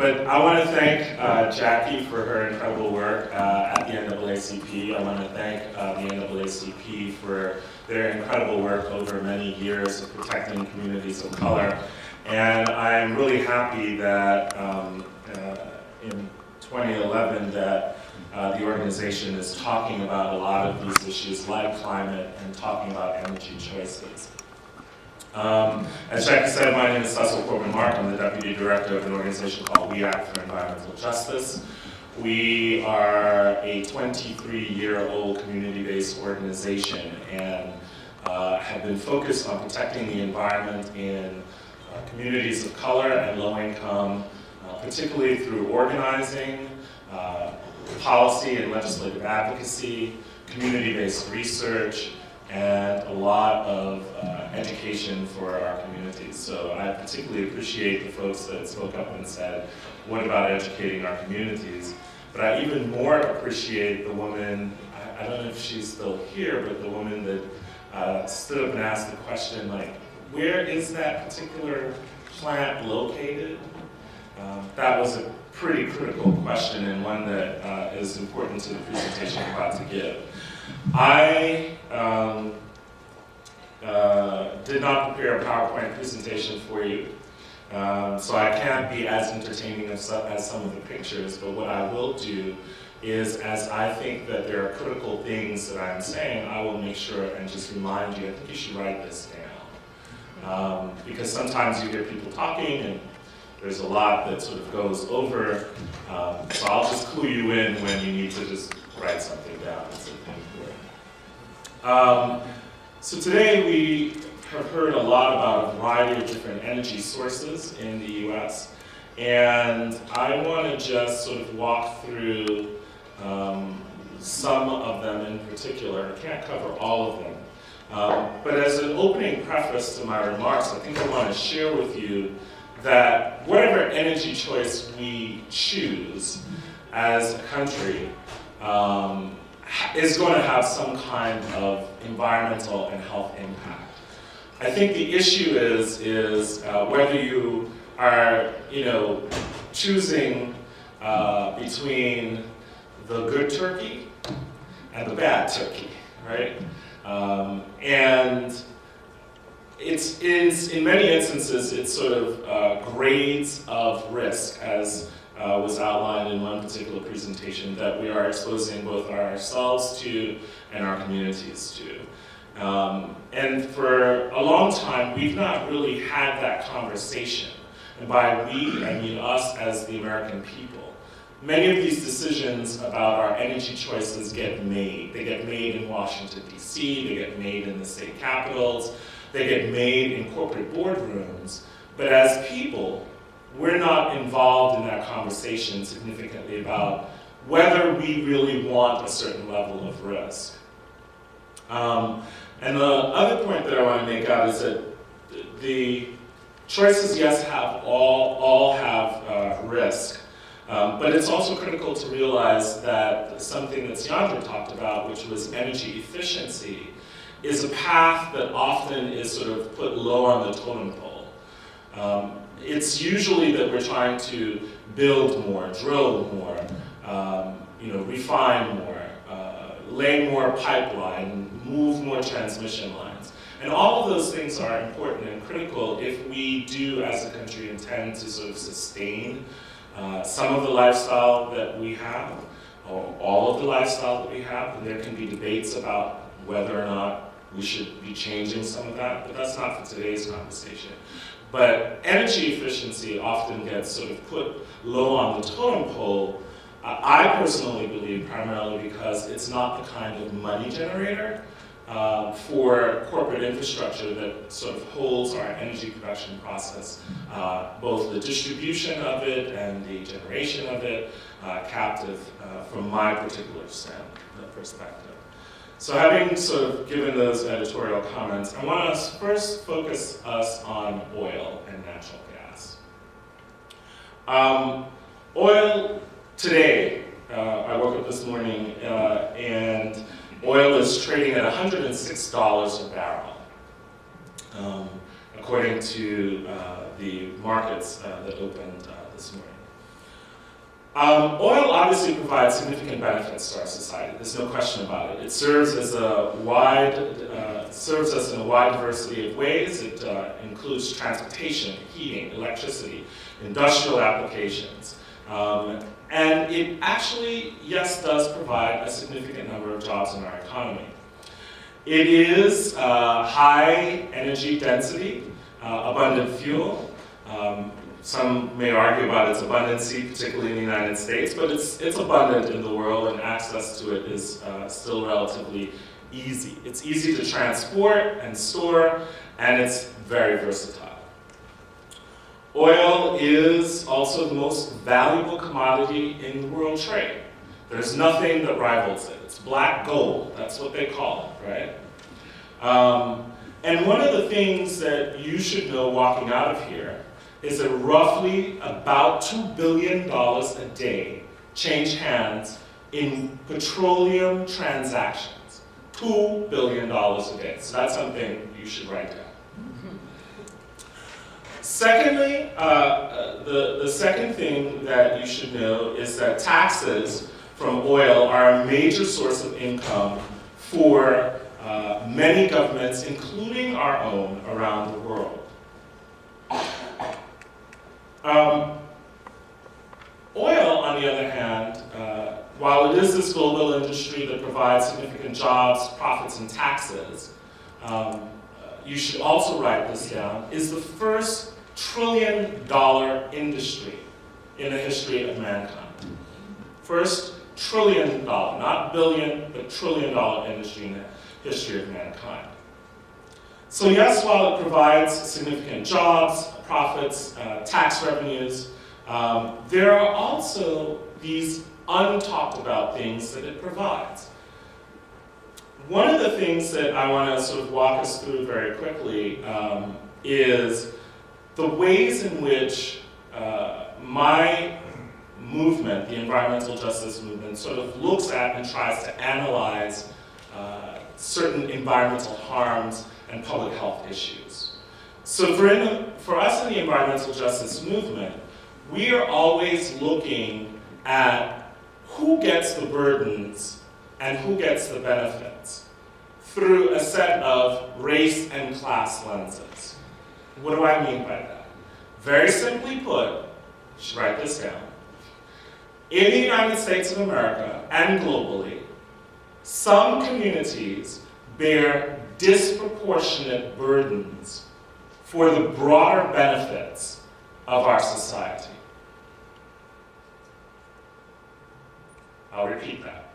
But I want to thank Jackie for her incredible work at the NAACP. I want to thank the NAACP for their incredible work over many years of protecting communities of color. And I'm really happy that in 2011 that the organization is talking about a lot of these issues like climate and talking about energy choices. As Jackie said, my name is Cecil Corbin. I'm the Deputy Director of an organization called WEAct for Environmental Justice. We are a 23-year-old community-based organization and have been focused on protecting the environment in communities of color and low income, particularly through organizing, policy and legislative advocacy, community-based research, and a lot of education for our communities. So I particularly appreciate the folks that spoke up and said, what about educating our communities? But I even more appreciate the woman, I don't know if she's still here, but the woman that stood up and asked the question, like, where is that particular plant located? That was a pretty critical question and one that is important to the presentation I'm about to give. I did not prepare a PowerPoint presentation for you, so I can't be as entertaining as some of the pictures, but what I will do is, as I think that there are critical things that I'm saying, I will make sure and just remind you, I think you should write this down. Because sometimes you hear people talking and there's a lot that sort of goes over, so I'll just clue you in when you need to just write something down. It's important. So today we have heard a lot about a variety of different energy sources in the US, and I want to just sort of walk through some of them in particular. I can't cover all of them. But as an opening preface to my remarks, I think I want to share with you that whatever energy choice we choose as a country is going to have some kind of environmental and health impact. I think the issue is whether you are, choosing between the good turkey and the bad turkey, right? And it's in many instances, it's sort of grades of risk, as was outlined in one particular presentation, that we are exposing both ourselves to and our communities to. And for a long time, we've not really had that conversation. And by we, I mean us as the American people. Many of these decisions about our energy choices get made. They get made in Washington, D.C., they get made in the state capitals, they get made in corporate boardrooms. But as people, we're not involved in that conversation significantly about whether we really want a certain level of risk. And the other point that I want to make out is that the choices, yes, all have risk, but it's also critical to realize that something that Sandra talked about, which was energy efficiency, is a path that often is sort of put low on the totem pole. It's usually that we're trying to build more, drill more, refine more, lay more pipeline, move more transmission lines. And all of those things are important and critical if we do, as a country, intend to sort of sustain some of the lifestyle that we have, or all of the lifestyle that we have. And there can be debates about whether or not we should be changing some of that, but that's not for today's conversation. But energy efficiency often gets sort of put low on the totem pole. I personally believe primarily because it's not the kind of money generator for corporate infrastructure that sort of holds our energy production process, both the distribution of it and the generation of it, captive from my particular perspective. So having sort of given those editorial comments, I want to first focus us on oil and natural gas. Oil today, I woke up this morning and oil is trading at $106 a barrel, according to the markets that opened this morning. Oil obviously provides significant benefits to our society. There's no question about it. It serves as in a wide diversity of ways. It includes transportation, heating, electricity, industrial applications, and it actually, yes, does provide a significant number of jobs in our economy. It is high energy density, abundant fuel. Some may argue about its abundancy, particularly in the United States, but it's abundant in the world, and access to it is still relatively easy. It's easy to transport and store, and it's very versatile. Oil is also the most valuable commodity in world trade. There's nothing that rivals it. It's black gold, that's what they call it, right? And one of the things that you should know walking out of here is that roughly about $2 billion a day change hands in petroleum transactions. $2 billion a day. So that's something you should write down. Secondly, the second thing that you should know is that taxes from oil are a major source of income for many governments, including our own, around the world. Oil, on the other hand, while it is this global industry that provides significant jobs, profits, and taxes, you should also write this down, is the first trillion-dollar industry in the history of mankind. First trillion-dollar, not billion, but trillion-dollar industry in the history of mankind. So yes, while it provides significant jobs, profits, tax revenues, there are also these untalked about things that it provides. One of the things that I want to sort of walk us through very quickly is the ways in which my movement, the environmental justice movement, sort of looks at and tries to analyze certain environmental harms and public health issues. So for us in the environmental justice movement, we are always looking at who gets the burdens and who gets the benefits through a set of race and class lenses. What do I mean by that? Very simply put, you should write this down. In the United States of America and globally, some communities bear disproportionate burdens for the broader benefits of our society. I'll repeat that.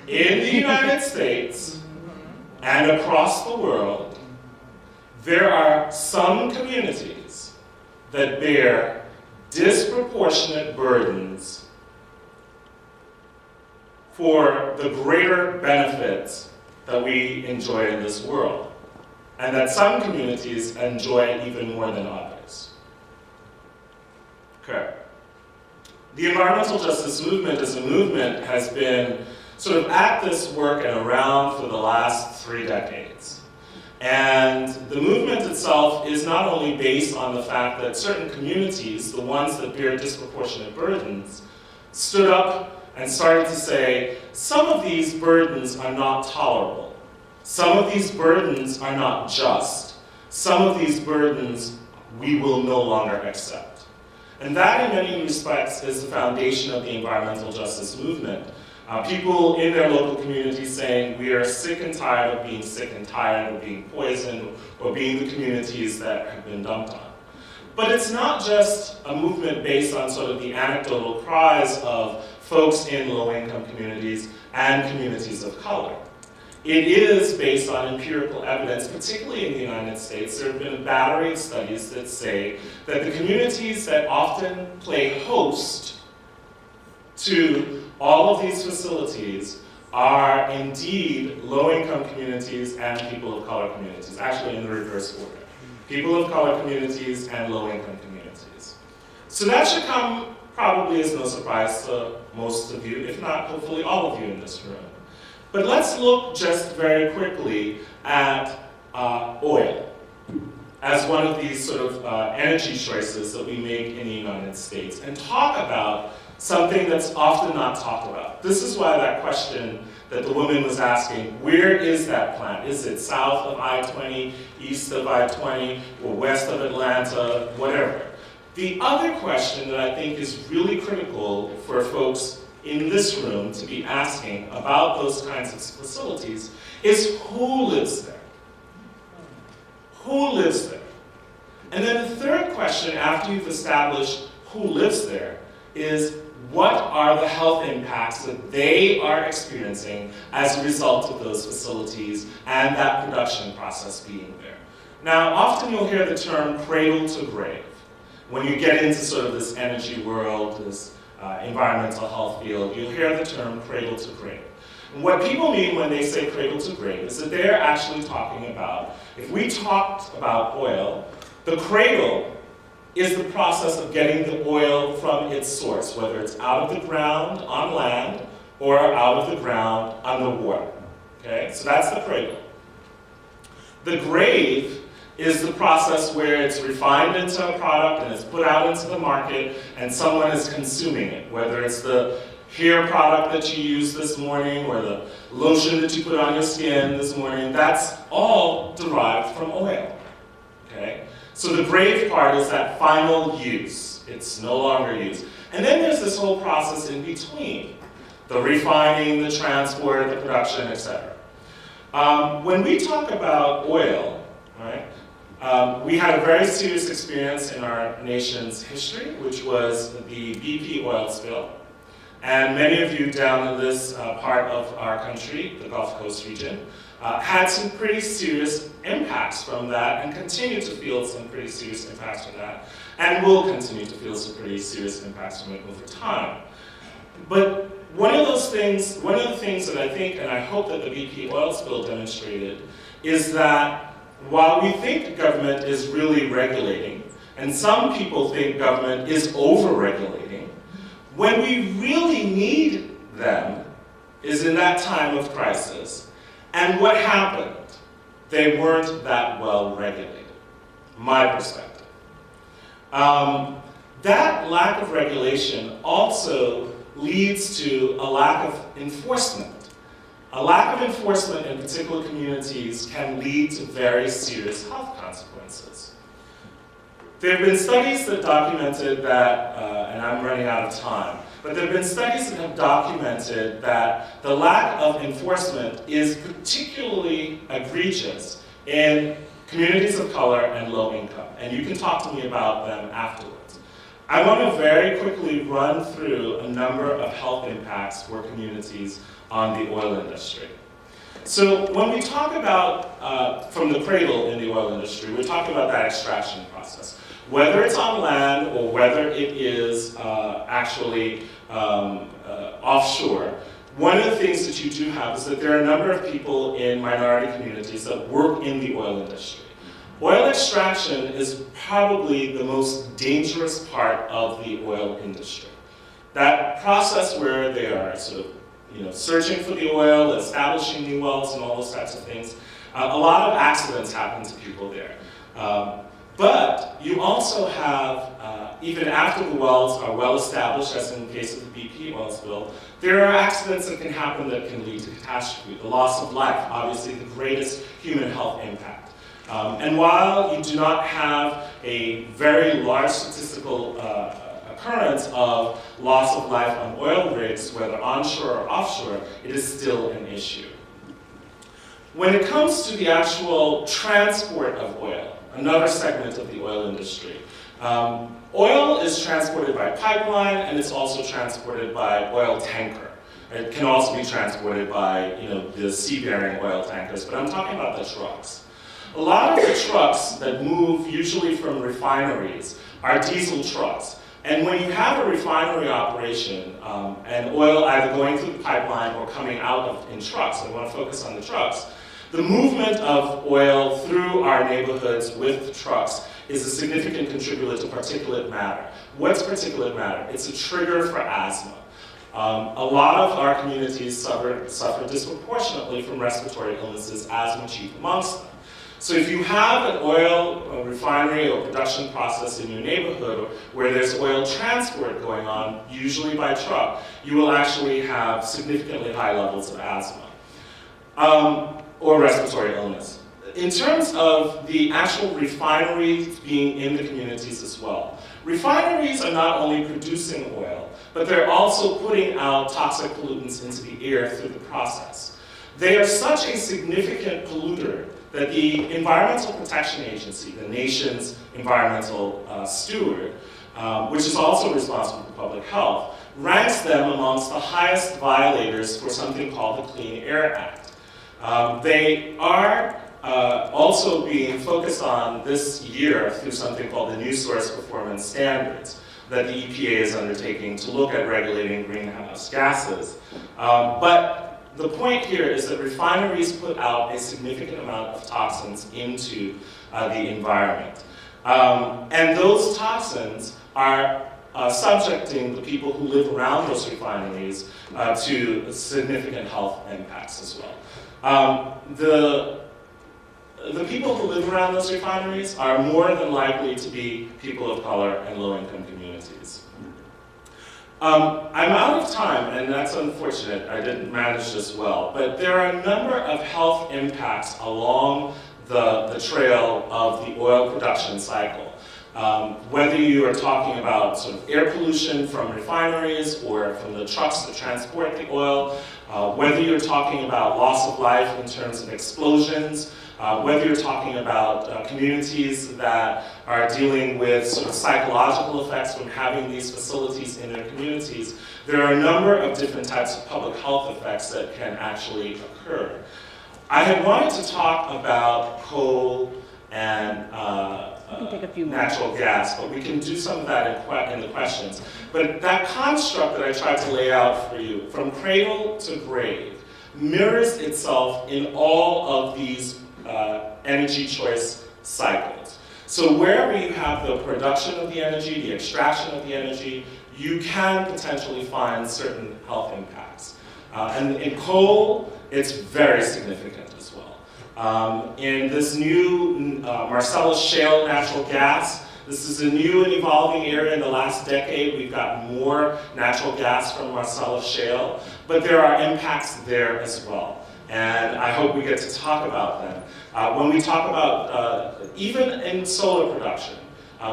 In the United States and across the world, there are some communities that bear disproportionate burdens for the greater benefits that we enjoy in this world, and that some communities enjoy even more than others. Okay. The environmental justice movement as a movement has been sort of at this work and around for the last 3 decades. And the movement itself is not only based on the fact that certain communities, the ones that bear disproportionate burdens, stood up and started to say, some of these burdens are not tolerable. Some of these burdens are not just. Some of these burdens we will no longer accept. And that, in many respects, is the foundation of the environmental justice movement. People in their local communities saying, we are sick and tired of being sick and tired of being poisoned or being the communities that have been dumped on. But it's not just a movement based on sort of the anecdotal cries of folks in low-income communities and communities of color. It is based on empirical evidence, particularly in the United States. There have been a battery of studies that say that the communities that often play host to all of these facilities are indeed low-income communities and people of color communities, actually in the reverse order. People of color communities and low-income communities. So that should come probably as no surprise to most of you, if not hopefully all of you in this room. But let's look just very quickly at oil. as one of these sort of energy choices that we make in the United States and talk about something that's often not talked about. This is why that question that the woman was asking, where is that plant? Is it south of I-20, east of I-20, or west of Atlanta, whatever? The other question that I think is really critical for folks in this room to be asking about those kinds of facilities is who lives there? Who lives there? And then the third question, after you've established who lives there, is what are the health impacts that they are experiencing as a result of those facilities and that production process being there? Now, often you'll hear the term cradle to grave when you get into sort of this energy world, this environmental health field. You'll hear the term cradle to grave. And what people mean when they say cradle to grave is that they're actually talking about, if we talked about oil, the cradle is the process of getting the oil from its source, whether it's out of the ground on land or out of the ground on the water. Okay, so that's the cradle. The grave is the process where it's refined into a product and it's put out into the market and someone is consuming it, whether it's the hair product that you used this morning or the lotion that you put on your skin this morning. That's all derived from oil. Okay? So the grave part is that final use. It's no longer used. And then there's this whole process in between, the refining, the transport, the production, etc. When we talk about oil, right, we had a very serious experience in our nation's history, which was the BP oil spill. And many of you down in this part of our country, the Gulf Coast region, had some pretty serious impacts from that and continue to feel some pretty serious impacts from that and will continue to feel some pretty serious impacts from it over time. But one of the things that I think and I hope that the BP oil spill demonstrated is that while we think government is really regulating, and some people think government is over-regulating, when we really need them is in that time of crisis. And what happened? They weren't that well regulated, my perspective. That lack of regulation also leads to a lack of enforcement. A lack of enforcement in particular communities can lead to very serious health consequences. There have been studies that documented that, and I'm running out of time, but there have been studies that have documented that the lack of enforcement is particularly egregious in communities of color and low income. And you can talk to me about them afterwards. I want to very quickly run through a number of health impacts for communities on the oil industry. So when we talk about from the cradle in the oil industry, we're talking about that extraction process. Whether it's on land or whether it is actually offshore, one of the things that you do have is that there are a number of people in minority communities that work in the oil industry. Oil extraction is probably the most dangerous part of the oil industry. That process where they are sort of searching for the oil, establishing new wells and all those types of things, a lot of accidents happen to people there. But you also have, even after the wells are well established, as in the case of the BP oil spill, there are accidents that can happen that can lead to catastrophe. The loss of life, obviously the greatest human health impact. And while you do not have a very large statistical occurrence of loss of life on oil rigs, whether onshore or offshore, it is still an issue. When it comes to the actual transport of oil, another segment of the oil industry, oil is transported by pipeline and it's also transported by oil tanker. It can also be transported by the sea-bearing oil tankers, but I'm talking about the trucks. A lot of the trucks that move usually from refineries are diesel trucks. And when you have a refinery operation and oil either going through the pipeline or coming out in trucks, I want to focus on the trucks, the movement of oil through our neighborhoods with trucks is a significant contributor to particulate matter. What's particulate matter? It's a trigger for asthma. A lot of our communities suffer disproportionately from respiratory illnesses, asthma chief amongst them. So if you have an oil refinery or production process in your neighborhood where there's oil transport going on, usually by truck, you will actually have significantly high levels of asthma or respiratory illness. In terms of the actual refineries being in the communities as well, refineries are not only producing oil, but they're also putting out toxic pollutants into the air through the process. They are such a significant polluter that the Environmental Protection Agency, the nation's environmental steward, which is also responsible for public health, ranks them amongst the highest violators for something called the Clean Air Act. They are also being focused on this year through something called the New Source Performance Standards that the EPA is undertaking to look at regulating greenhouse gases. But the point here is that refineries put out a significant amount of toxins into the environment. And those toxins are subjecting the people who live around those refineries to significant health impacts as well. The people who live around those refineries are more than likely to be people of color and low-income communities. I'm out of time, and that's unfortunate. I didn't manage this well. But there are a number of health impacts along the trail of the oil production cycle. Whether you are talking about sort of air pollution from refineries or from the trucks that transport the oil, whether you're talking about loss of life in terms of explosions, whether you're talking about communities that are dealing with sort of psychological effects from having these facilities in their communities, there are a number of different types of public health effects that can actually occur. I had wanted to talk about coal and natural gas, but we can do some of that in the questions. But that construct that I tried to lay out for you, from cradle to grave, mirrors itself in all of these energy choice cycles. So wherever you have the production of the energy, the extraction of the energy, you can potentially find certain health impacts. And in coal, it's very significant as well. In this new Marcellus shale natural gas, this is a new and evolving area. In the last decade, we've got more natural gas from Marcellus shale, but there are impacts there as well. And I hope we get to talk about them. When we talk about, even in solar production,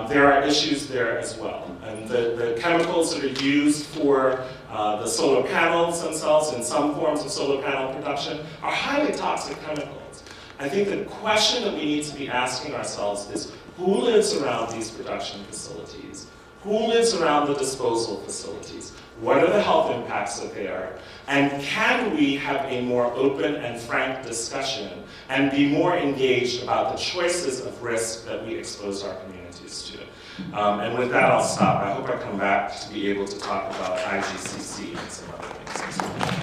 there are issues there as well. And the chemicals that are used for the solar panels themselves in some forms of solar panel production are highly toxic chemicals. I think the question that we need to be asking ourselves is, who lives around these production facilities? Who lives around the disposal facilities? What are the health impacts that they are? And can we have a more open and frank discussion and be more engaged about the choices of risk that we expose our communities to? And with that, I'll stop. I hope I come back to be able to talk about IGCC and some other things as well.